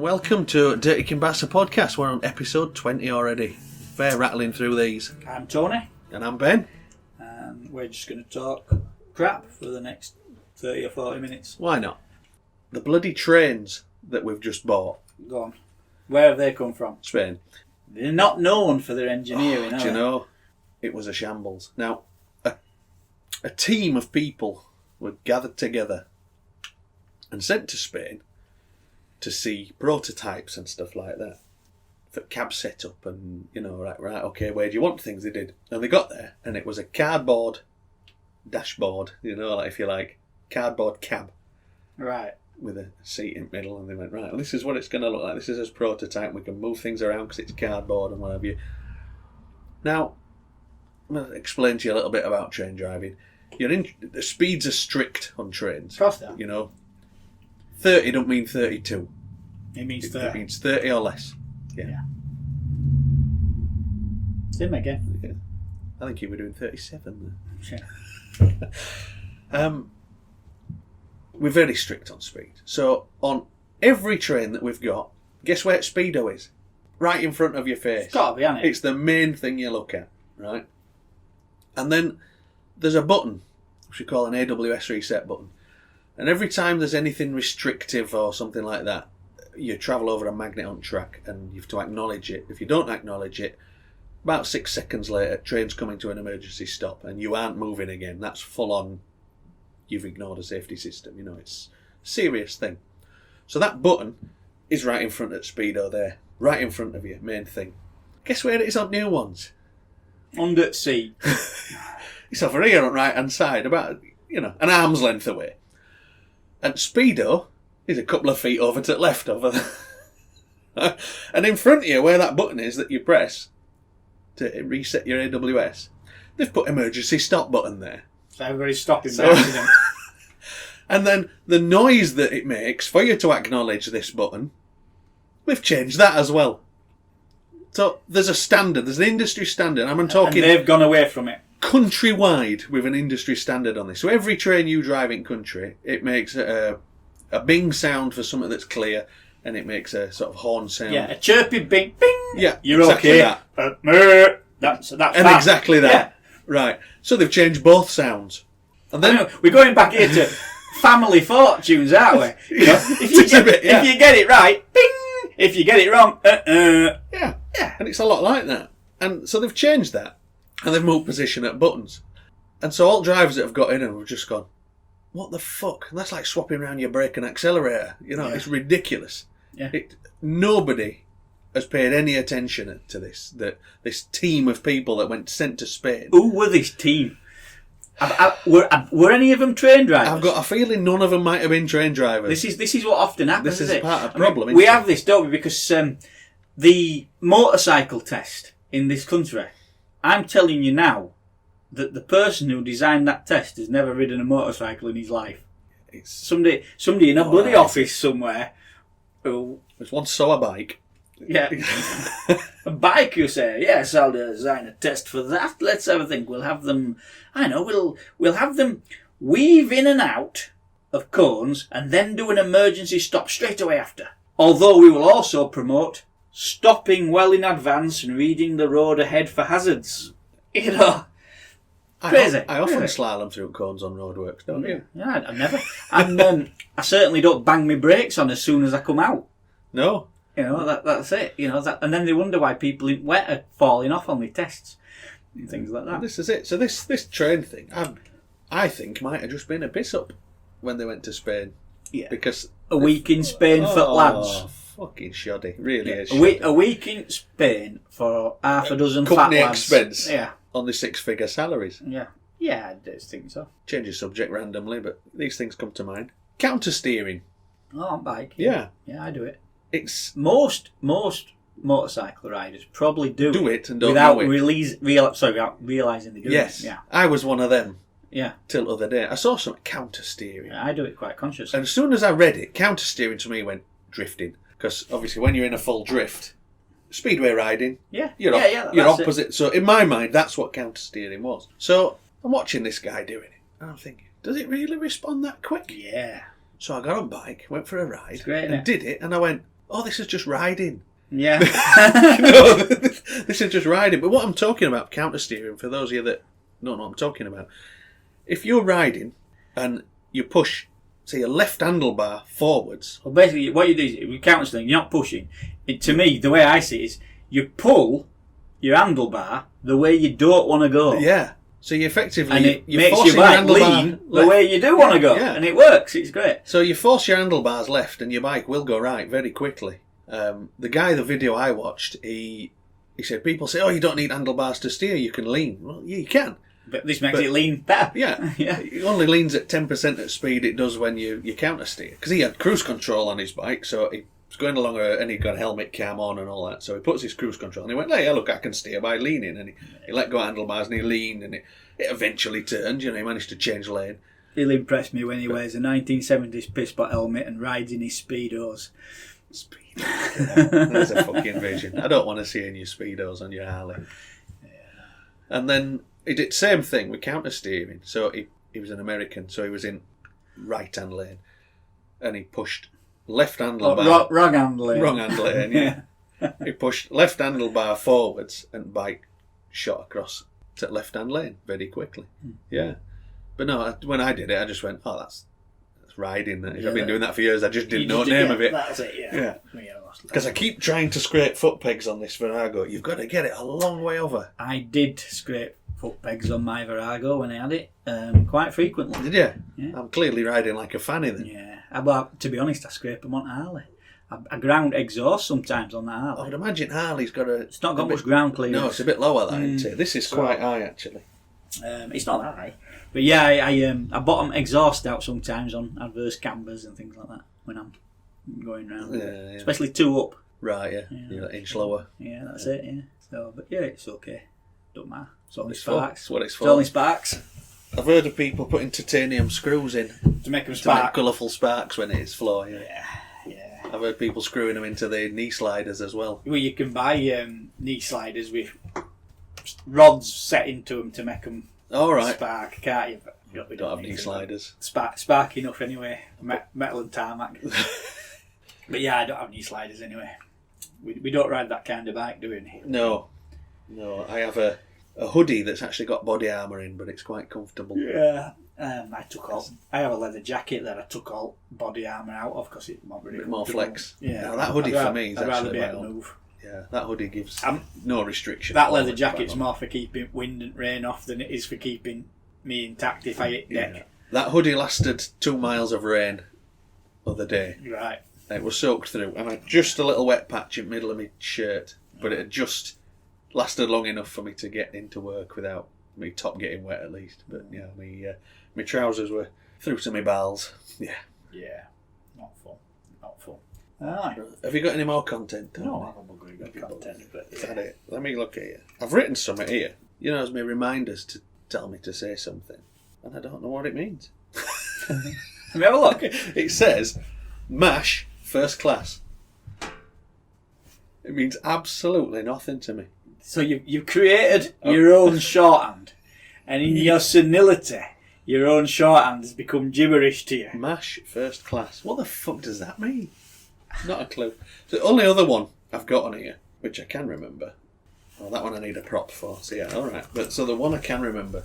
welcome to Dirty Kimbassa Podcast. We're on episode 20 already. Fair rattling through these. I'm Tony. And I'm Ben. And we're just going to talk crap for the next 30 or 40 minutes. Why not? The bloody trains that we've just bought. Go on. Where have they come from? Spain. They're not known for their engineering, are Do you they? know, it was a shambles. Now, a team of people were gathered together and sent to Spain to see prototypes and stuff like that for cab setup and, you know, right, okay, where do you want things? They did. And they got there and it was a cardboard dashboard, you know, like if you like, cardboard cab. Right. With a seat in the middle, and they went, right, well, this is what it's going to look like. This is a prototype. We can move things around because it's cardboard and what have you. Now, I'm going to explain to you a little bit about train driving. The speeds are strict on trains. Of course they are. You know, 30 don't mean 32. It means 30. It means 30 or less. Yeah. Same again. Yeah. I think you were doing 37 Yeah. there. We're very strict on speed. So on every train that we've got, guess where speedo is? Right in front of your face. It's got to be, hasn't it? It's the main thing you look at, right? And then there's a button, which we call an AWS reset button. And every time there's anything restrictive or something like that, you travel over a magnet on track and you have to acknowledge it. If you don't acknowledge it, about 6 seconds later, train's coming to an emergency stop and you aren't moving again. That's full on. You've ignored a safety system. You know, it's a serious thing. So that button is right in front of speedo there, right in front of you, main thing. Guess where it is on new ones? Under seat. It's over here on right hand side, about, you know, an arm's length away. And speedo is a couple of feet over to the left over there. And in front of you, where that button is that you press to reset your AWS, they've put emergency stop button there. So everybody's stopping by accident. And then the noise that it makes for you to acknowledge this button, we've changed that as well. So there's a standard, there's an industry standard. I'm talking. And they've gone away from it. Countrywide with an industry standard on this. So every train you drive in country, it makes a bing sound for something that's clear, and it makes a sort of horn sound. Yeah, a chirpy bing, bing. Yeah, you're exactly okay. That. That's and that. exactly that. Yeah. Right. So they've changed both sounds. And then we're going back here to family fortunes, aren't we? You know, if you get it right, bing. If you get it wrong, Yeah. And it's a lot like that. And so they've changed that. And they've moved position at buttons. And so all drivers that have got in and have just gone, what the fuck? And that's like swapping around your brake and accelerator. You know, It's ridiculous. Yeah. Nobody has paid any attention to this. This team of people that went sent to Spain. Who were this team? Were any of them train drivers? I've got a feeling none of them might have been train drivers. This is what often happens. This is isn't it? part of the problem. We have this, don't we? Because the motorcycle test in this country, I'm telling you now that the person who designed that test has never ridden a motorcycle in his life. It's Somebody in a bloody office somewhere who... There's one saw a bike. Yeah. A bike, you say? Yes, I'll design a test for that. Let's have a think. We'll have them... I know, we'll have them weave in and out of cones and then do an emergency stop straight away after. Although we will also promote stopping well in advance and reading the road ahead for hazards. You know... Crazy. I often slalom through cones on roadworks, don't you? Yeah, I never. And I certainly don't bang my brakes on as soon as I come out. No. You know, that's it. You know, and then they wonder why people in wet are falling off on the tests and things like that. This is it. So this train thing, I think, might have just been a piss up when they went to Spain. Yeah. Because a week in Spain for lads. Fucking shoddy. Really is. A week in Spain for half a dozen company fat lads. expense. Yeah. On the 6-figure salaries. Yeah. Yeah, I just think so. Change the subject randomly, but these things come to mind. Counter steering. Oh, on bike. Yeah. Yeah, I do it. It's most motorcycle riders probably do it and don't without know it. without realising they do yes. it. Yeah. I was one of them. Yeah. Till the other day. I saw some counter steering. Yeah, I do it quite consciously. And as soon as I read it, counter steering to me went drifting. Because obviously when you're in a full drift, speedway riding, you're opposite. So in my mind, that's what counter steering was. So I'm watching this guy doing it. And I'm thinking, does it really respond that quick? Yeah. So I got on bike, went for a ride, It's great, and did it. And I went, oh, this is just riding. Yeah. No, this is just riding. But what I'm talking about, counter steering, for those of you that don't know what I'm talking about, if you're riding and you push, say, your left handlebar forwards. Well, basically, what you do is, with counter steering, you're not pushing. To me, the way I see it is, you pull your handlebar the way you don't want to go. Yeah. So you effectively... And it you're makes forcing your bike handlebar lean the way you do want to go. Yeah. And it works. It's great. So you force your handlebars left and your bike will go right very quickly. The guy, the video I watched, he said, people say, oh, you don't need handlebars to steer, you can lean. Well, yeah, you can. But this makes it lean better. Yeah. Yeah. It only leans at 10% at speed it does when you counter steer. Because he had cruise control on his bike, so he was going along and he'd got a helmet cam on and all that. So he puts his cruise control and he went, hey, look, I can steer by leaning. And he let go of handlebars and he leaned and it eventually turned. He managed to change lane. He'll impress me when he wears a 1970s pisspot helmet and rides in his Speedos. There's a fucking vision. I don't want to see any Speedos on your Harley. Yeah. And then he did the same thing with counter steering. So he was an American, so he was in right hand lane, and he pushed left handlebar. Wrong hand lane. Wrong hand lane. Yeah. He pushed left handlebar forwards, and bike shot across to left hand lane very quickly. Yeah. But no, when I did it, I just went, oh, that's riding. I've been doing that for years. I just didn't know the name of it. That's it, yeah. Because I keep trying to scrape foot pegs on this Virago. You've got to get it a long way over. I did scrape foot pegs on my Virago when I had it quite frequently. Did you? Yeah. I'm clearly riding like a fanny then. Yeah. Well, to be honest, I scrape them on Harley. I ground exhaust sometimes on the Harley. I would imagine Harley's got a... It's not got much ground clearance. No, it's a bit lower that, isn't it? This is quite high, actually. It's not that high. But yeah, I bottom exhaust out sometimes on adverse cambers and things like that when I'm going round. Yeah. Especially two up. Right, yeah. You're an inch lower. Yeah, that's it, yeah. So, but yeah, it's okay. Don't matter. It's only It's sparks. It's what it's for. It's only sparks. I've heard of people putting titanium screws in To make them to spark. make colourful sparks when it hits floor, Yeah. I've heard people screwing them into the knee sliders as well. Well, you can buy knee sliders with rods set into them to make them spark, can't you? But We don't have knee sliders. Spark enough anyway. Metal and tarmac. But yeah, I don't have knee sliders anyway. We don't ride that kind of bike, do we? No. I have a hoodie that's actually got body armour in, but it's quite comfortable. Yeah. I have a leather jacket that I took all body armour out of because it's not really More flex. Yeah. Now, that hoodie for me is I'd rather actually be my able to own. move. Yeah, that hoodie gives no restriction. That leather jacket's more for keeping wind and rain off than it is for keeping me intact if I hit deck. Yeah. That hoodie lasted 2 miles of rain the other day. Right. It was soaked through, and I had just a little wet patch in the middle of my shirt, but it had just lasted long enough for me to get into work without my top getting wet at least. But yeah, my trousers were through to my bowels. Yeah. Yeah. Not full. Aye. Have you got any more content? No, I haven't got content, but Is that it? Let me look at you. I've written something here. As my reminders to tell me to say something, and I don't know what it means. Let me have a look. It says, MASH first class. It means absolutely nothing to me. So you've created your own shorthand, and in your senility, your own shorthand has become gibberish to you. MASH first class. What the fuck does that mean? Not a clue. The only other one I've got on here, which I can remember. Oh, that one I need a prop for. So yeah, all right. But so the one I can remember,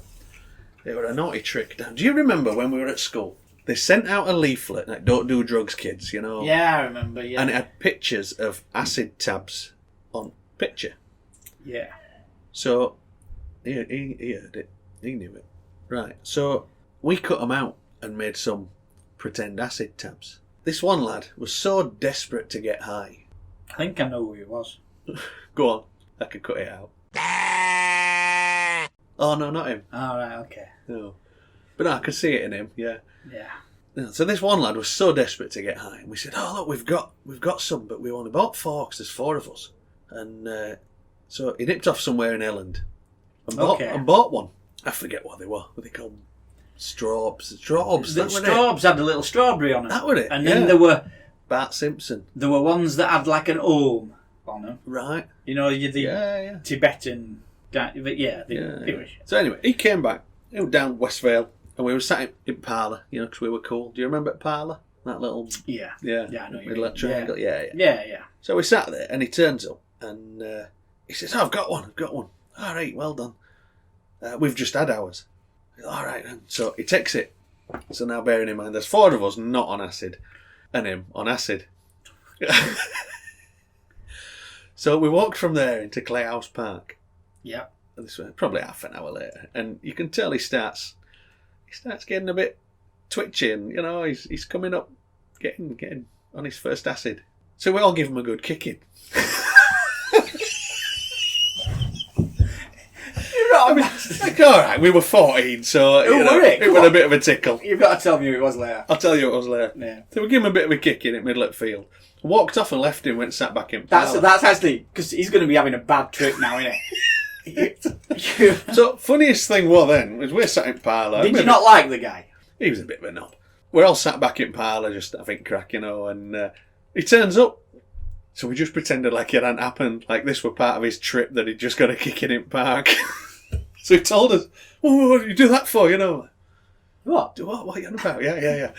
it was a naughty trick. Now, do you remember when we were at school? They sent out a leaflet like "Don't do drugs, kids," Yeah, I remember. Yeah. And it had pictures of acid tabs on picture. Yeah. So he heard it. He knew it. Right. So we cut them out and made some pretend acid tabs. This one lad was so desperate to get high. I think I know who he was. Go on. I could cut it out. Oh, no, not him. All right, okay. No. But no, I could see it in him, yeah. Yeah. So this one lad was so desperate to get high. And we said, oh, look, we've got some, but we only bought 4 because there's 4 of us. And so he nipped off somewhere in Elland and bought one. I forget what they were. What they called Straubs. The Straubs had a little strawberry on them. That was it. And then there were Bart Simpson. There were ones that had like an ohm on them. Right. The Tibetan guy. But yeah. So anyway, he came back. He was down West Vale, and we were sat in Parlour, because we were cool. Do you remember Parlour? That little... Yeah. Yeah. Yeah, I know what you Little mean. triangle. Yeah. Yeah. So we sat there, and he turns up, and he says, "Oh, I've got one. All right, well done. We've just had ours." All right, and so he takes it. So now, bearing in mind, there's 4 of us not on acid, and him on acid. So we walked from there into Clayhouse Park. Yeah. And this was probably half an hour later, and you can tell he starts getting a bit twitchy, and he's coming up, getting on his first acid. So we all give him a good kicking. Like, all right, we were 14, so it was a bit of a tickle. You've got to tell me who it was later. I'll tell you who it was later. Yeah. So we give him a bit of a kicking at middle of the field. Walked off and left him, went sat back in parlour. That's actually, because he's going to be having a bad trip now, isn't he? So, funniest thing was we're sat in parlour. Did you not like the guy? He was a bit of a knob. We're all sat back in parlour, just having crack, and he turns up. So we just pretended like it hadn't happened, like this were part of his trip that he'd just got a kick in park. So he told us, "What do you do that for, What? What are you on about? Yeah.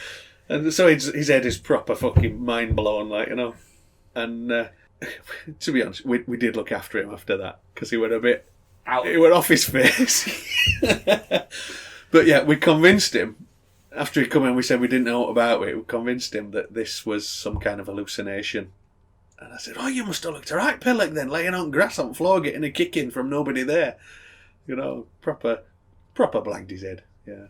And so his head is proper fucking mind blown, And to be honest, we did look after him after that, because he went a bit out. He went off his face. But yeah, we convinced him. After he come in, we said we didn't know what about it. We convinced him that this was some kind of hallucination. And I said, "Oh, you must have looked alright, Pillock, then, laying on grass on the floor, getting a kick in from nobody there." Proper blanked his head. Yeah.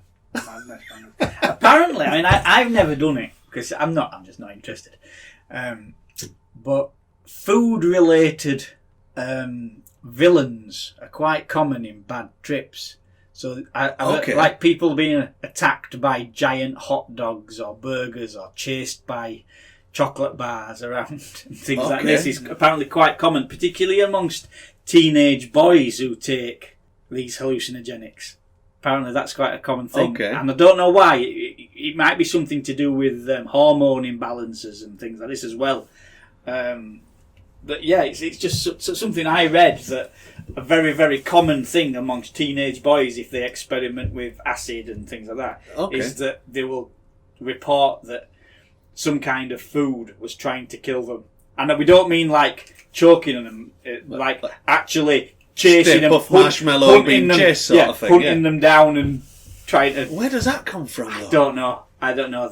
Apparently, I've never done it, because I'm just not interested. But food-related villains are quite common in bad trips. So, like people being attacked by giant hot dogs or burgers, or chased by chocolate bars around and things like this is apparently quite common, particularly amongst teenage boys who take these hallucinogenics. Apparently that's quite a common thing. Okay. And I don't know why. It might be something to do with hormone imbalances and things like this as well. But yeah, it's just something I read, that a very, very common thing amongst teenage boys, if they experiment with acid and things like that, is that they will report that some kind of food was trying to kill them. And we don't mean like choking on them, like actually chasing them, hunting them, hunting them down and trying to... Where does that come from, though? I don't know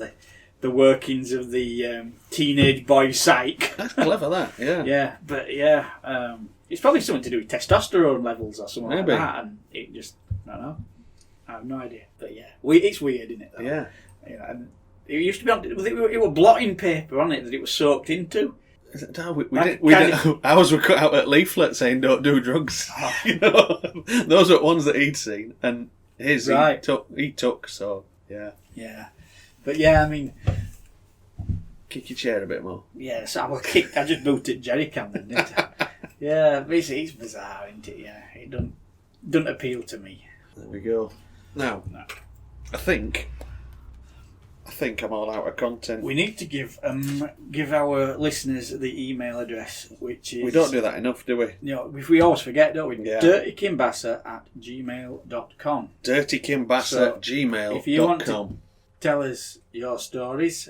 the workings of the teenage boy psyche. That's clever, that, yeah. Yeah, but it's probably something to do with testosterone levels or something like that, and it just, I don't know. I have no idea. But yeah, it's weird, isn't it, though? Yeah. And it used to be it was blotting paper on it that it was soaked into. No, we didn't. Ours were cut out at leaflet saying "Don't do drugs." Those were ones that he'd seen, and his he took. So yeah. But yeah, I mean, kick your chair a bit more. Yeah, so I just booted Jerry Camden, didn't I? Yeah, but it's bizarre, isn't it? Yeah, it doesn't appeal to me. There we go. Now, I think I'm all out of content. We need to give our listeners the email address, which is... We don't do that enough, do we? We always forget, don't we? Yeah. dirtykimbasser@gmail.com. dirtykimbasser@gmail.com. If you want to tell us your stories,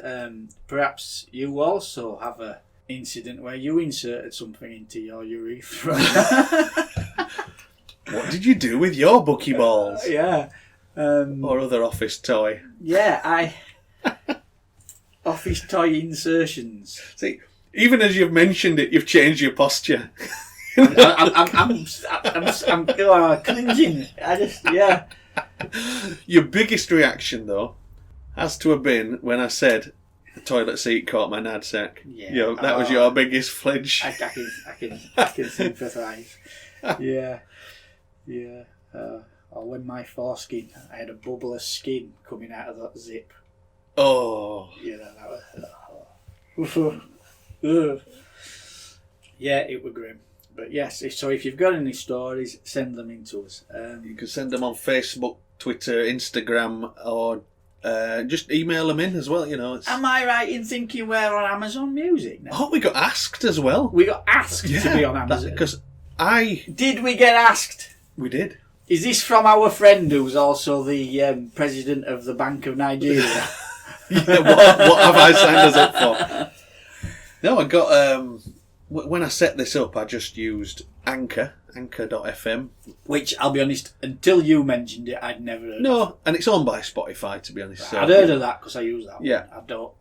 perhaps you also have an incident where you inserted something into your urethra. What did you do with your buckyballs? Yeah. Or other office toy? Yeah, office toy insertions. See, even as you've mentioned it, you've changed your posture. I'm cringing. Your biggest reaction, though, has to have been when I said the toilet seat caught my nadsack. Yeah, that was your biggest flinch. I can sympathise. Yeah. Or when my foreskin, I had a bubble of skin coming out of that zip. Oh. That was... Yeah, it was grim. But yes, so if you've got any stories, send them in to us. You can send them on Facebook, Twitter, Instagram, or just email them in as well, Am I right in thinking we're on Amazon Music now? Oh, we got asked as well. We got asked to be on Amazon. Did we get asked? We did. Is this from our friend who's also the president of the Bank of Nigeria? Yeah, what have I signed us up for? No, I got... when I set this up, I just used Anchor.fm. Which, I'll be honest, until you mentioned it, I'd never heard of. No, and it's owned by Spotify, to be honest. So, I'd heard of that because I use that one. Yeah. I don't.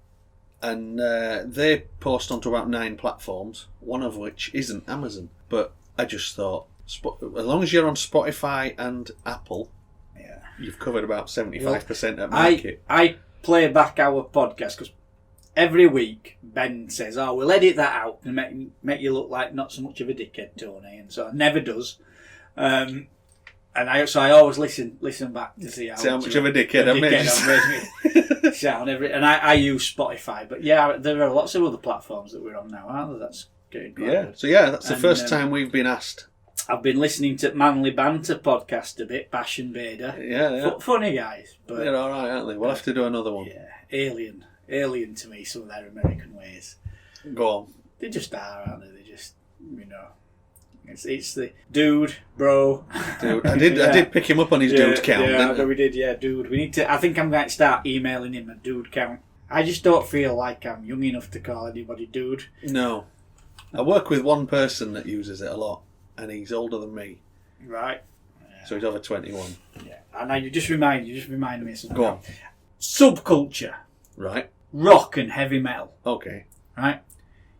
And they post onto about 9 platforms, one of which isn't Amazon. But I just thought, as long as you're on Spotify and Apple, Yeah. you've covered about 75% of market. I play back our podcast because every week Ben says, "Oh, we'll edit that out and make you look like not so much of a dickhead, Tony," and so it never does. And I always listen back to see how much of a dickhead I made. Sound and I use Spotify, but yeah, there are lots of other platforms that we're on now, aren't there? That's getting quite good. So that's the first time we've been asked. I've been listening to Manly Banter podcast a bit, Bash and Bader. Yeah. Funny guys, but they're all right, aren't they? We'll have to do another one. Yeah, alien to me, some of their American ways. Go on. They just are, aren't they? They just, it's the dude, bro. Dude, I did pick him up on his dude count. Yeah, we did. Yeah, dude. We need to. I think I'm going to start emailing him a dude count. I just don't feel like I'm young enough to call anybody dude. No, I work with one person that uses it a lot, and he's older than me. Right. So he's over 21. Yeah. And now you just reminded me of something. Go on. Subculture. Right. Rock and heavy metal. Okay. Right.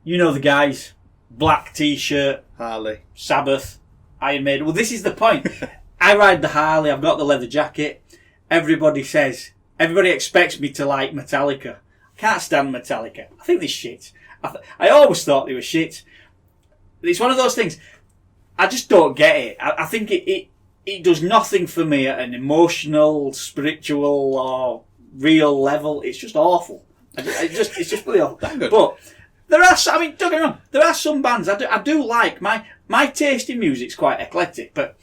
You know the guys. Black T-shirt. Harley. Sabbath. Iron Maiden. Well, this is the point. I ride the Harley. I've got the leather jacket. Everybody expects me to like Metallica. I can't stand Metallica. I think they're shit. I always thought they were shit. It's one of those things. I just don't get it. I think it does nothing for me at an emotional, spiritual, or real level. It's just awful. It's just really awful. But there are, don't get me wrong, there are some bands I do like. My taste in music's quite eclectic, but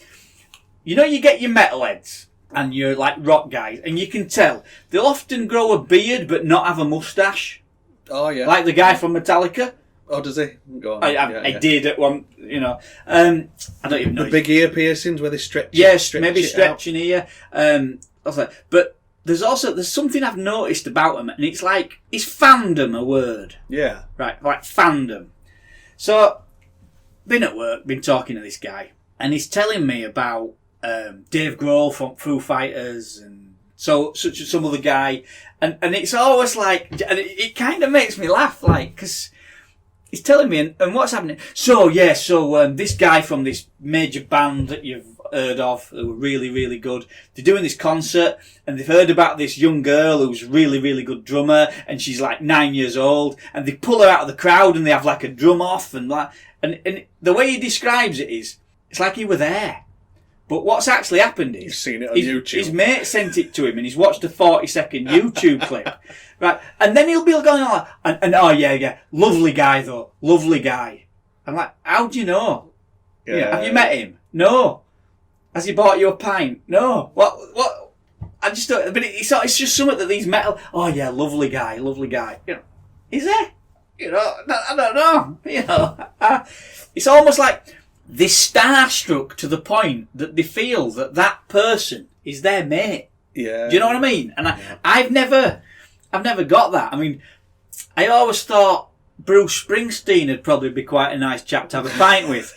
you get your metalheads and your like rock guys, and you can tell they'll often grow a beard but not have a moustache. Oh yeah, like the guy from Metallica. Oh, does he? Go on. I did at one. I don't even know the big ear piercings where they stretch. Yes, maybe stretching ear. But there's something I've noticed about them, and it's like, is fandom a word? Yeah. Right, like fandom. So, been at work, been talking to this guy, and he's telling me about Dave Grohl from Foo Fighters, and such as some other guy, and it's always like, and it kind of makes me laugh, like, because he's telling me, and what's happening? So this guy from this major band that you've heard of, who were really, really good, they're doing this concert, and they've heard about this young girl who's really, really good drummer, and she's like 9 years old, and they pull her out of the crowd, and they have like a drum off, and the way he describes it is, it's like he were there. But what's actually happened is, he's seen it on YouTube. His mate sent it to him, and he's watched a 40-second YouTube clip. Right, and then he'll be going on, and oh yeah, lovely guy though, lovely guy. I'm like, how do you know? Yeah. Have you met him? No. Has he bought you a pint? No. What? I just don't. But it's just something that these metal. Oh yeah, lovely guy. Is there? I don't know. It's almost like they're starstruck to the point that they feel that person is their mate. Yeah. Do you know what I mean? And I've never got that. I mean, I always thought Bruce Springsteen would probably be quite a nice chap to have a pint with.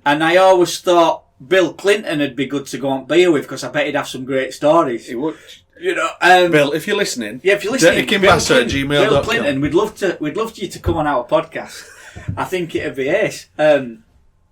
And I always thought Bill Clinton would be good to go on beer with, because I bet he'd have some great stories. He would. Bill, if you're listening. Yeah, if you're listening. DirtyKimBasser@gmail.com. Bill Clinton, we'd love you to come on our podcast. I think it'd be ace.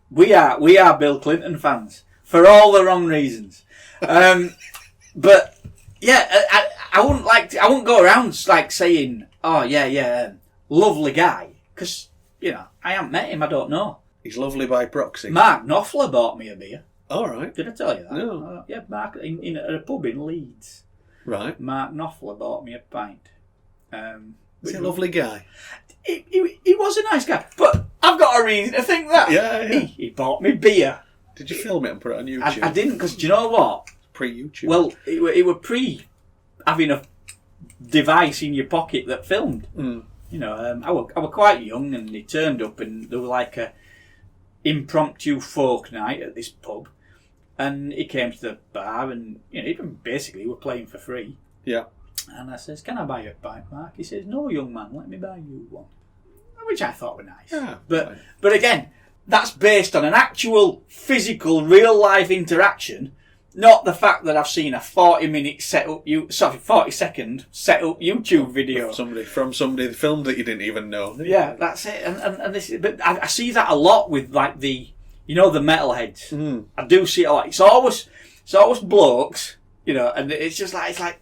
We are Bill Clinton fans for all the wrong reasons. But yeah, I wouldn't go around like saying, oh yeah, lovely guy, because I haven't met him. I don't know. He's lovely by proxy. Mark Knopfler bought me a beer. All right. Did I tell you that? No. Yeah, Mark in a pub in Leeds. Right. Mark Knopfler bought me a pint. He's a lovely guy. He was a nice guy, but I've got a reason to think that. Yeah. He bought me beer. Did you film it and put it on YouTube? I didn't, because do you know what? Pre-YouTube. Well, it were pre having a device in your pocket that filmed. Mm. I were quite young, and he turned up, and there was like a impromptu folk night at this pub, and he came to the bar, and basically we're playing for free. Yeah. And I says, can I buy you a bike, Mark? He says, no, young man, let me buy you one. Which I thought were nice. Yeah, but again, that's based on an actual, physical, real-life interaction, not the fact that I've seen a 40-second set-up YouTube video. From somebody filmed that you didn't even know. Yeah, that's it. And this, but I see that a lot with, like, the metalheads. Mm. I do see it a lot. It's always blokes, and it's just like,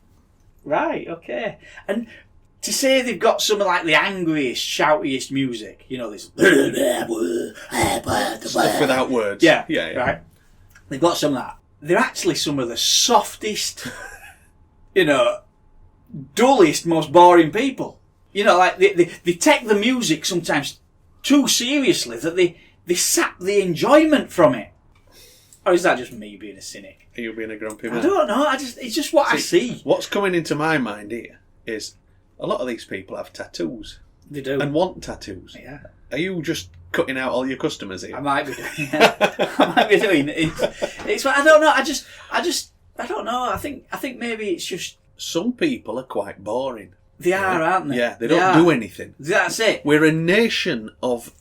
right, okay. And to say they've got some of, like, the angriest, shoutiest music, this stuff without words. Yeah, right. They've got some of that. They're actually some of the softest, dullest, most boring people. Like they take the music sometimes too seriously that they sap the enjoyment from it. Or is that just me being a cynic? Are you being a grumpy man? I don't know. It's just what I see. What's coming into my mind here is a lot of these people have tattoos. They do. And want tattoos. Yeah. Are you just cutting out all your customers here? I might be doing. I might be doing. It's. I don't know. I don't know. I think maybe it's just. Some people are quite boring. They are, aren't they? Yeah, they don't do anything. That's it. We're a nation of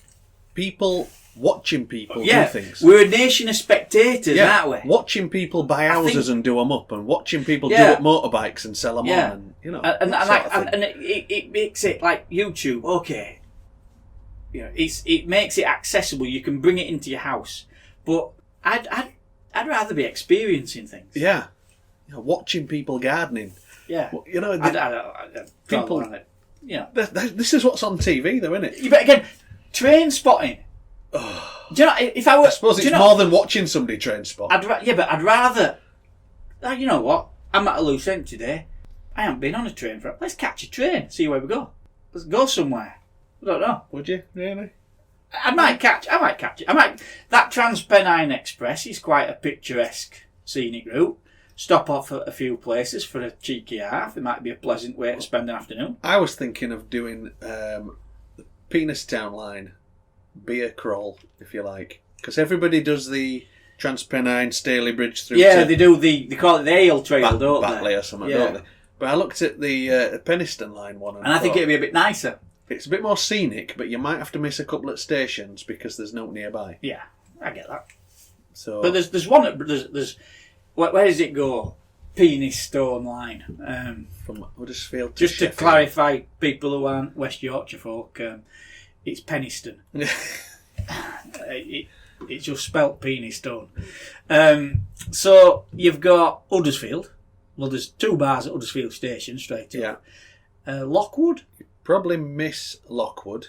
people watching people do things. We're a nation of spectators, aren't we? Watching people buy houses and do them up, and watching people do up motorbikes and sell them on, and it makes it like YouTube. Okay, it makes it accessible. You can bring it into your house, but I'd rather be experiencing things. Yeah, watching people gardening. Yeah, people. This is what's on TV, though, isn't it? But again, train spotting. Do you know, if I were... I suppose it's more than watching somebody train spot. But I'd rather... You know what? I'm at a loose end today. I haven't been on a train for... Let's catch a train, see where we go. Let's go somewhere. I don't know. Would you, really? I might catch it. That Transpennine Express is quite a picturesque, scenic route. Stop off at a few places for a cheeky half. It might be a pleasant way to spend an afternoon. I was thinking of doing the Peniston line beer crawl, if you like, because everybody does the Transpennine Staley Bridge through. Yeah, they do. They call it the Ale Trail, don't they? Batley or something, don't they? But I looked at the Peniston line one, and I think it'd be a bit nicer. It's a bit more scenic, but you might have to miss a couple of stations because there's no nearby. Yeah, I get that. So, but there's one. There's where does it go? Peniston line. From Huddersfield to just Sheffield. To clarify, people who aren't West Yorkshire folk, it's Peniston. It's just spelt Peniston. So you've got Huddersfield. Well, there's two bars at Huddersfield Station straight up. Yeah. Lockwood. You probably miss Lockwood.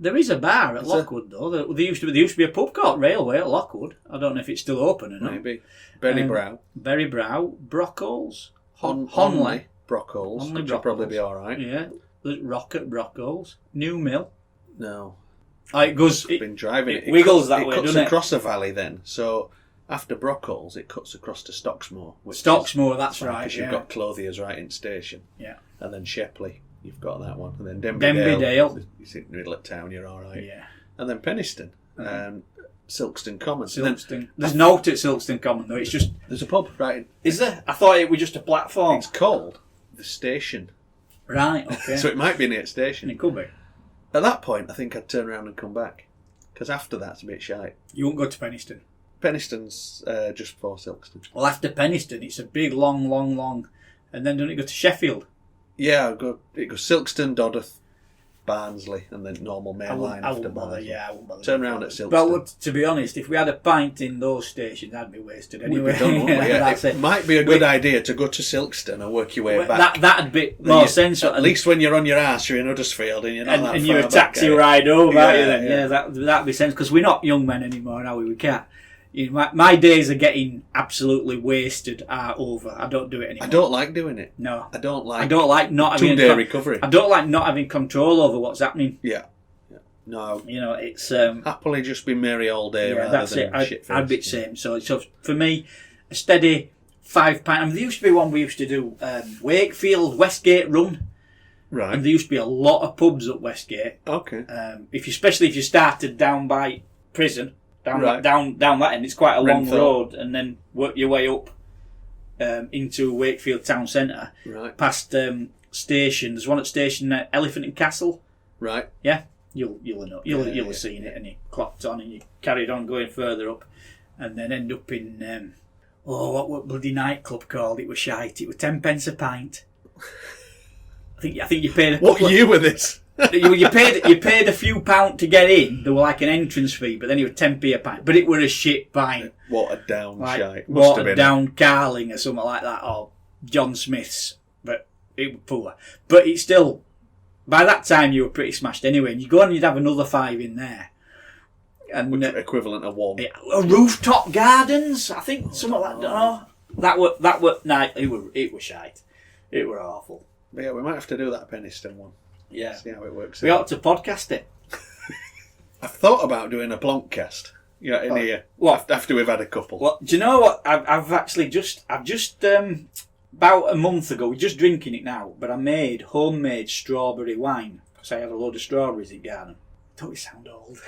There is a bar at Lockwood though. There used to be a pub called Railway at Lockwood. I don't know if it's still open or not. Maybe. Berry Brow. Brockholes. Honley. Brockholes. Honley Which will probably be alright. Yeah. There's Rocket Brockholes. New Mill. No. It goes. I've been driving it. It wiggles that way, doesn't it? It doesn't cuts across a valley then. So after Brockholes, it cuts across to Stocksmore. Stocksmore, that's right. Because you've got Clothiers right in station. Yeah. And then Shepley, you've got that one. And then Denby Dale. It's in the middle of town, you're alright. Yeah. And then Peniston. Silkston Common. Silkston. There's no at Silkston Common though. It's just there's a pub right. Is there? I thought it was just a platform. It's called the station. Right. Okay. So it might be near the station. It could be. At that point, I think I'd turn around and come back because after that's a bit shite. You won't go to Peniston. Peniston's just before Silkston. Well, after Peniston, it's a big, long, and then doesn't it go to Sheffield? Yeah, it goes Silkston, Dodworth, Barnsley, and then normal main line after Barnsley. I wouldn't bother. Turn around at Silkston. Well, to be honest, if we had a pint in those stations, that'd be wasted anyway. We'd be done, wouldn't we? Yeah, That's it might be a good idea to go to Silkston and work your way back. That'd be more sense. At least when you're on your arse, you're in Huddersfield and you're not that far and you're a taxi back, ride over, aren't you? Then? Yeah. That'd be sense because we're not young men anymore, are we? We can't. My days of getting absolutely wasted are over. I don't do it anymore. I don't like doing it. No, I don't like not having 2-day recovery. I don't like not having control over what's happening. Yeah. No. It's happily just be merry all day. Yeah, rather that's than it. shit I'd be the same. So for me, a steady 5 pint. I mean, there used to be one we used to do Wakefield Westgate Run. Right. And there used to be a lot of pubs at Westgate. Okay. Especially if you started down by prison. Down that end, it's quite a long road, and then work your way up into Wakefield town centre, Right. past station. There's one at station Elephant and Castle. Right. Yeah, you'll know. You'll have seen it, and you clocked on and you carried on going further up, and then end up in what bloody nightclub called? It was shite. It was 10 pence a pint. I think you paid a What year were this? you paid a few pound to get in. There were like an entrance fee, but then it was 10p a pint. But it were a shit pint. Watered down Like shite. Must have watered been down Carling or something like that, or John Smith's. But it was poor. But it's still, by that time you were pretty smashed anyway. And you go on, you'd have another 5 in there. And Which equivalent of 1. rooftop gardens, I think, something like that. Oh, that were night. It was shite. It were awful. But yeah, we might have to do that Peniston one. Yeah. See how it works. We ought to podcast it. I've thought about doing a plonkcast. Yeah, in here. What? After we've had a couple. Well, do you know what? I've just about a month ago, we're just drinking it now, but I made homemade strawberry wine because I had a load of strawberries in garden. Don't we sound old?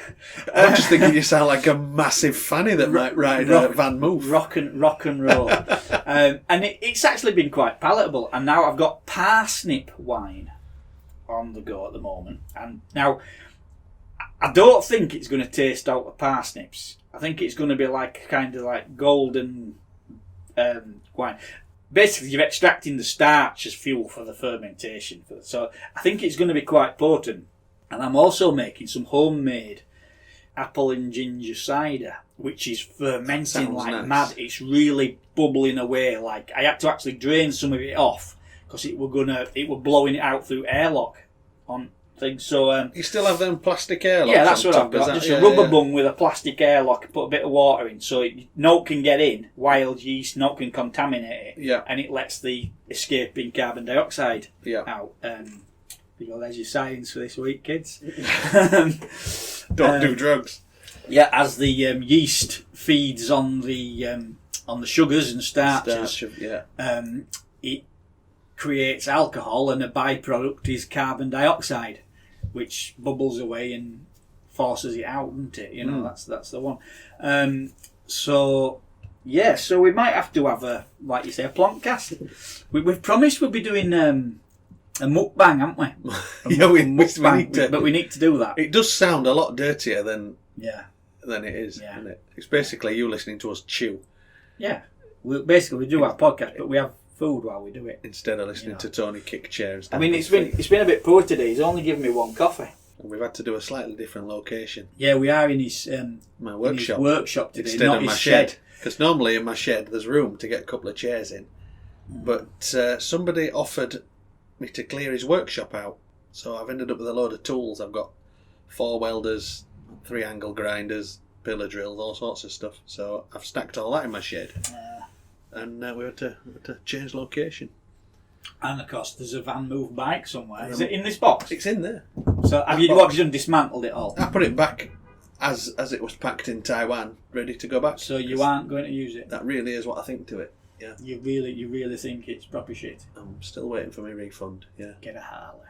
I'm just thinking you sound like a massive fanny that might ride a Van Move. Rock and roll. And it's actually been quite palatable. And now I've got parsnip wine on the go at the moment. And now, I don't think it's going to taste out the parsnips. I think it's going to be like kind of like golden wine. Basically, you're extracting the starch as fuel for the fermentation. So I think it's going to be quite potent. And I'm also making some homemade apple and ginger cider, which is fermenting like nice. mad. It's really bubbling away. Like I had to actually drain some of it off because it were blowing it out through airlock on things. So you still have them plastic airlocks? yeah, that's what I've got. Just a rubber bung. bung with a plastic airlock. Put a bit of water in, so no can get in. Wild yeast, no can contaminate it. Yeah. And it lets the escaping carbon dioxide Yeah. out. There's your science for this week, kids. Don't do drugs. Yeah, as the yeast feeds on the sugars and starches, it creates alcohol, and a byproduct is carbon dioxide, which bubbles away and forces it out, doesn't it? You know, that's the one. So we might have to have a, like you say, a plonkcast. We've promised we'll be doing a mukbang, haven't we? We Mukbang, need to. but we need to do that. It does sound a lot dirtier than it is, Yeah. isn't it? It's basically you listening to us chew Yeah, we do our podcast, but we have food while we do it. instead of listening to Tony kick chairs. I mean, it's been a bit poor today. He's only given me 1 coffee. And we've had to do a slightly different location. Yeah, we are in his My in his workshop. workshop today, Instead not of his my shed. Because normally in my shed there's room to get a couple of chairs in. But somebody offered me to clear his workshop out. So I've ended up with a load of tools. I've got 4 welders, 3 angle grinders, pillar drills, all sorts of stuff. So I've stacked all that in my shed. And we had to change location. And of course, there's a Van Move bike somewhere. Is it in this box? It's in there. So have you done? Dismantled it all? I put it back as it was packed in Taiwan, ready to go back. So you aren't going to use it? That really is what I think to it. Yeah. You really think it's proper shit? I'm still waiting for my refund. Yeah. Get a Harley.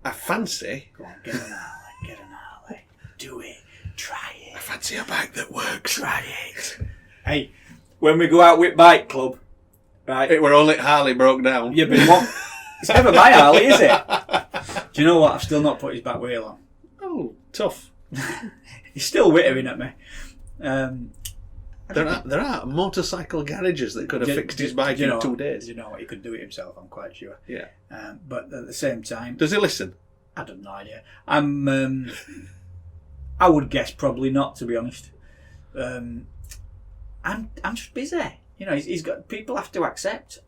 I fancy. Go on, get an Harley. Get an Harley. Do it. Try it. I fancy a bike that works. Try it. Hey, when we go out with Bike Club, right? It were only Harley broke down. Yeah, but what? It's never my Harley, is it? Do you know what? I've still not put his back wheel on. Oh, tough. He's still wittering at me. There are motorcycle garages that could have fixed his bike in 2 days. You know what? He could do it himself, I'm quite sure. Yeah. But at the same time, Does he listen? I don't know idea. I would guess probably not, to be honest. I'm just busy. You know, he's got people have to accept.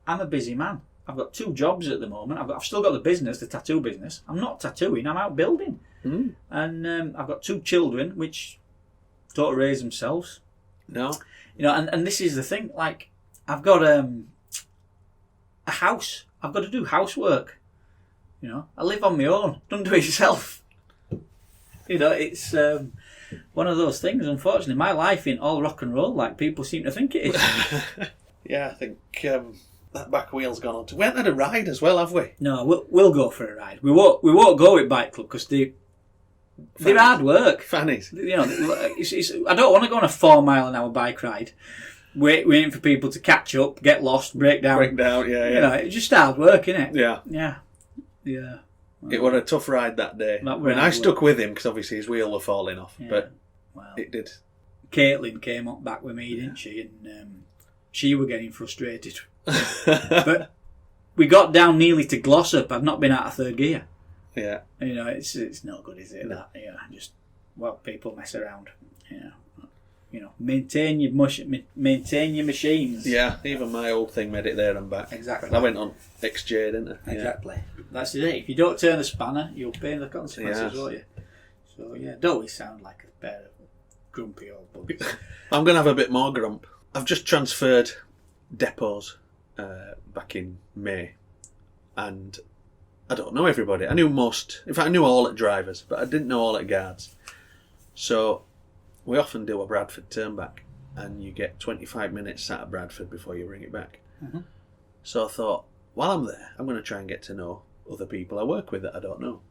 I'm a busy man. I've got 2 jobs at the moment. I've still got the business, the tattoo business. I'm not tattooing. I'm out building. And I've got 2 children which don't raise themselves. No. You know, and this is the thing. Like, I've got a house. I've got to do housework. You know, I live on my own. Don't do it yourself. You know, it's one of those things. Unfortunately, my life ain't all rock and roll like people seem to think it is. Yeah, I think that back wheel's gone on. We haven't had a ride as well, have we? No, we'll go for a ride. We won't go with Bike Club because they're hard work. Fannies. You know, I don't want to go on a 4 mile an hour bike ride. waiting for people to catch up, get lost, break down. Yeah. It's just hard work, innit? Yeah. Yeah. It was a tough ride that day. I stuck with him because obviously his wheel was falling off, but it did. Caitlin came up back with me, didn't she? And she were getting frustrated. But we got down nearly to Glossop. I've not been out of third gear. Yeah. It's not good, is it? No. That just people mess around. Maintain your machines. Yeah, even my old thing made it there and back. Exactly. I went on XJ, didn't I? Exactly. Yeah. That's it. If you don't turn the spanner, you'll pay the consequences, won't you? So don't always sound like a pair of grumpy old buggers. I'm going to have a bit more grump. I've just transferred depots back in May, and I don't know everybody. I knew most. In fact, I knew all at drivers, but I didn't know all at guards. So we often do a Bradford turn back, and you get 25 minutes sat at Bradford before you bring it back. Mm-hmm. So I thought, while I'm there, I'm going to try and get to know other people I work with that I don't know.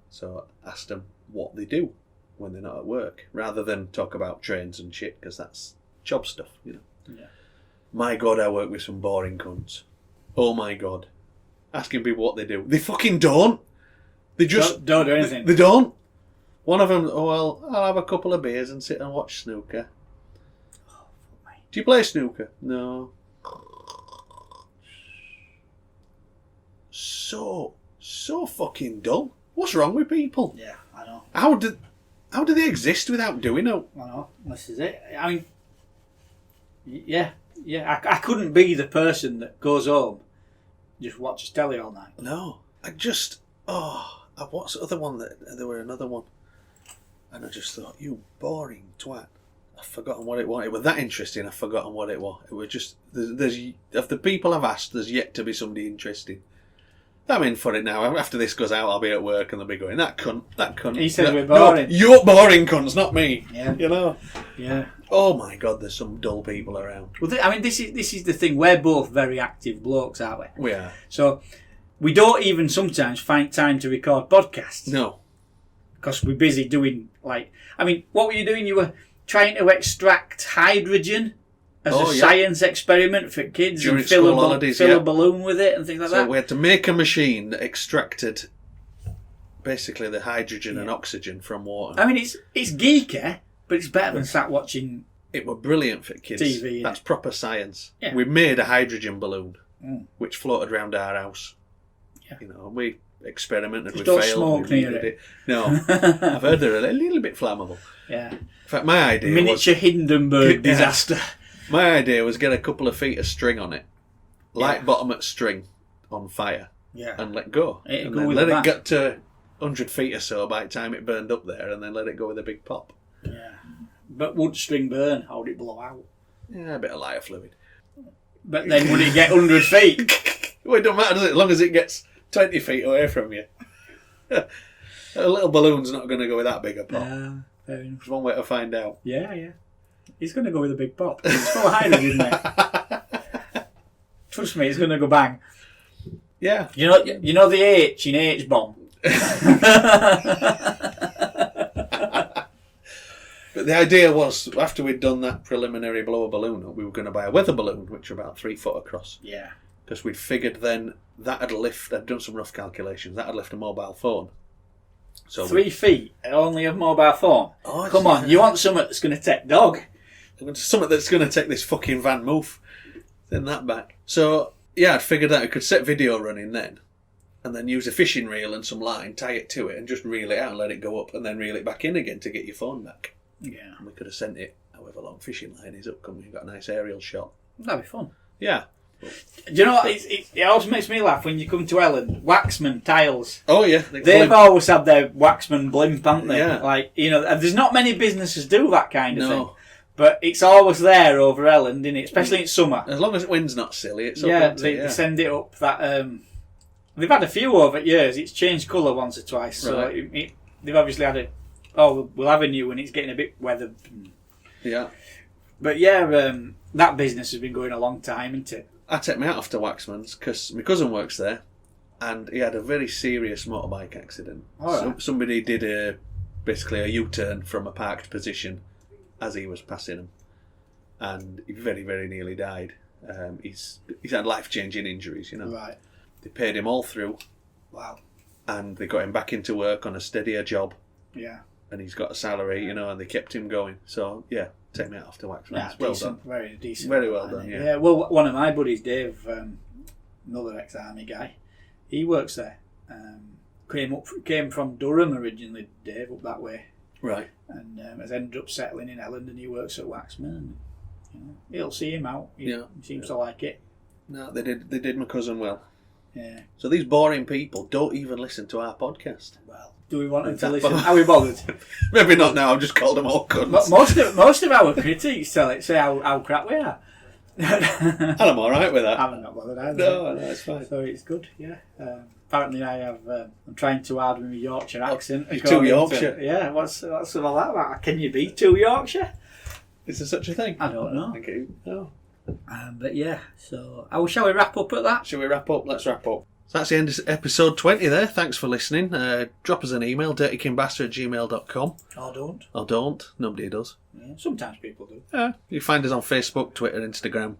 So I asked them what they do when they're not at work, rather than talk about trains and shit, because that's job stuff, Yeah. My God, I work with some boring cunts. Oh my God. Asking people what they do. They fucking don't. They just... Don't do anything. They don't. One of them, I'll have a couple of beers and sit and watch snooker. Do you play snooker? No. So fucking dull. What's wrong with people? Yeah, I know. How do they exist without doing it? I know. This is it. I mean, yeah. I couldn't be the person that goes home, just watches telly all night. No. What's the other one? There were another one. And I just thought, you boring twat. I've forgotten what it was. It was that interesting, I've forgotten what it was. It was just, there's of the people I've asked, there's yet to be somebody interesting. I'm in for it now. After this goes out, I'll be at work and they'll be going, that cunt. He said we're boring. No, you're boring cunts, not me. Yeah. Yeah. Oh my God, there's some dull people around. Well, this is the thing. We're both very active blokes, aren't we? We are. So we don't even sometimes find time to record podcasts. No. Because we're busy doing, what were you doing? You were trying to extract hydrogen as a science experiment for kids during and fill a balloon with it and things like that. So we had to make a machine that extracted basically the hydrogen and oxygen from water. I mean, it's geeky, but it's better than sat watching. It was brilliant for kids. TV. That's proper science. Yeah. We made a hydrogen balloon which floated around our house. Yeah. We experimented. Just we don't failed. smoke we near it. No, I've heard they're a little bit flammable. Yeah. In fact, my idea Miniature Hindenburg disaster. My idea was get a couple of feet of string on it, light bottom string on fire, and let go. And then let it get to 100 feet or so by the time it burned up there, and then let it go with a big pop. Yeah. But would string burn? How would it blow out? Yeah, a bit of lighter fluid. But then would it get 100 feet? Well, it don't matter, does it? As long as it gets 20 feet away from you. A little balloon's not going to go with that big a pop. Yeah, fair enough. There's one way to find out. Yeah. He's going to go with a big pop. It's full of hydrogen, mate. Trust me, it's going to go bang. Yeah. You know the H in H-bomb? But the idea was, after we'd done that preliminary blow a balloon up, we were going to buy a weather balloon, which are about 3 foot across. Yeah. Because we'd figured then that'd lift, I'd done some rough calculations, that'd lift a mobile phone. So 3 feet, only a mobile phone? Oh, come on, you want something that's going to take dog? Something that's going to take this fucking van move. Send that back. So, yeah, I'd figured out I could set video running then, and then use a fishing reel and some line, tie it to it, and just reel it out and let it go up, and then reel it back in again to get your phone back. Yeah. And we could have sent it however long fishing line is up, we've got a nice aerial shot. That'd be fun. Yeah. Do you know what? It always makes me laugh when you come to Ellen. Waxman tiles. Oh, yeah. They've always had their Waxman blimp, haven't they? Yeah. There's not many businesses do that kind of thing. But it's always there over Ellen, isn't it? Especially in summer. As long as the wind's not silly, it's they send it up. They've had a few over years. It's changed colour once or twice. So they've obviously had it. Oh, we'll have a new one. It's getting a bit weathered. Yeah. But that business has been going a long time, isn't it? I take my hat off to Waxman's because my cousin works there, and he had a very serious motorbike accident. Somebody did basically a U-turn from a parked position as he was passing him, and he very, very nearly died. He's had life-changing injuries, you know. Right. They paid him all through, Wow. and they got him back into work on a steadier job, Yeah. and he's got a salary, you know, and they kept him going. So, yeah, take me off to Waxman. Yeah, Well decent, done. very decent. Very well done, yeah. Yeah, well, one of my buddies, Dave, another ex-army guy, he works there. Came from Durham originally, Dave, up that way. Right. And has ended up settling in Elland, and he works at Waxman. And, you know, he'll see him out. He seems to like it. No, they did my cousin well. Yeah. So these boring people don't even listen to our podcast. Well, do we want them to listen? Are we bothered? Maybe not now. I've just called them all cunts. Most of our critics say how crap we are. And I'm all right with that. I'm not bothered either. No, it's fine. So it's good. Yeah. Apparently, I have. I'm trying too hard with my Yorkshire accent. You're too Yorkshire. What's all that about? Can you be too Yorkshire? Is there such a thing? I don't know. Thank you. No. But yeah, so shall we wrap up at that? Shall we wrap up? Let's wrap up. So that's the end of episode 20 there. Thanks for listening. Drop us an email, dirtykingbaster@gmail.com. Or don't. Nobody does. Yeah, sometimes people do. Yeah. You find us on Facebook, Twitter, Instagram.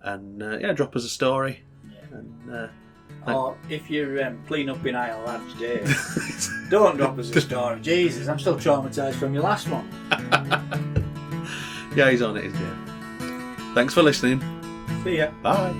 And drop us a story. Yeah. And, or if you're clean up in Isle Lads, Dave, don't drop us a story. Jesus, I'm still traumatised from your last one. Yeah, he's on it, isn't he? Thanks for listening. See ya. Bye.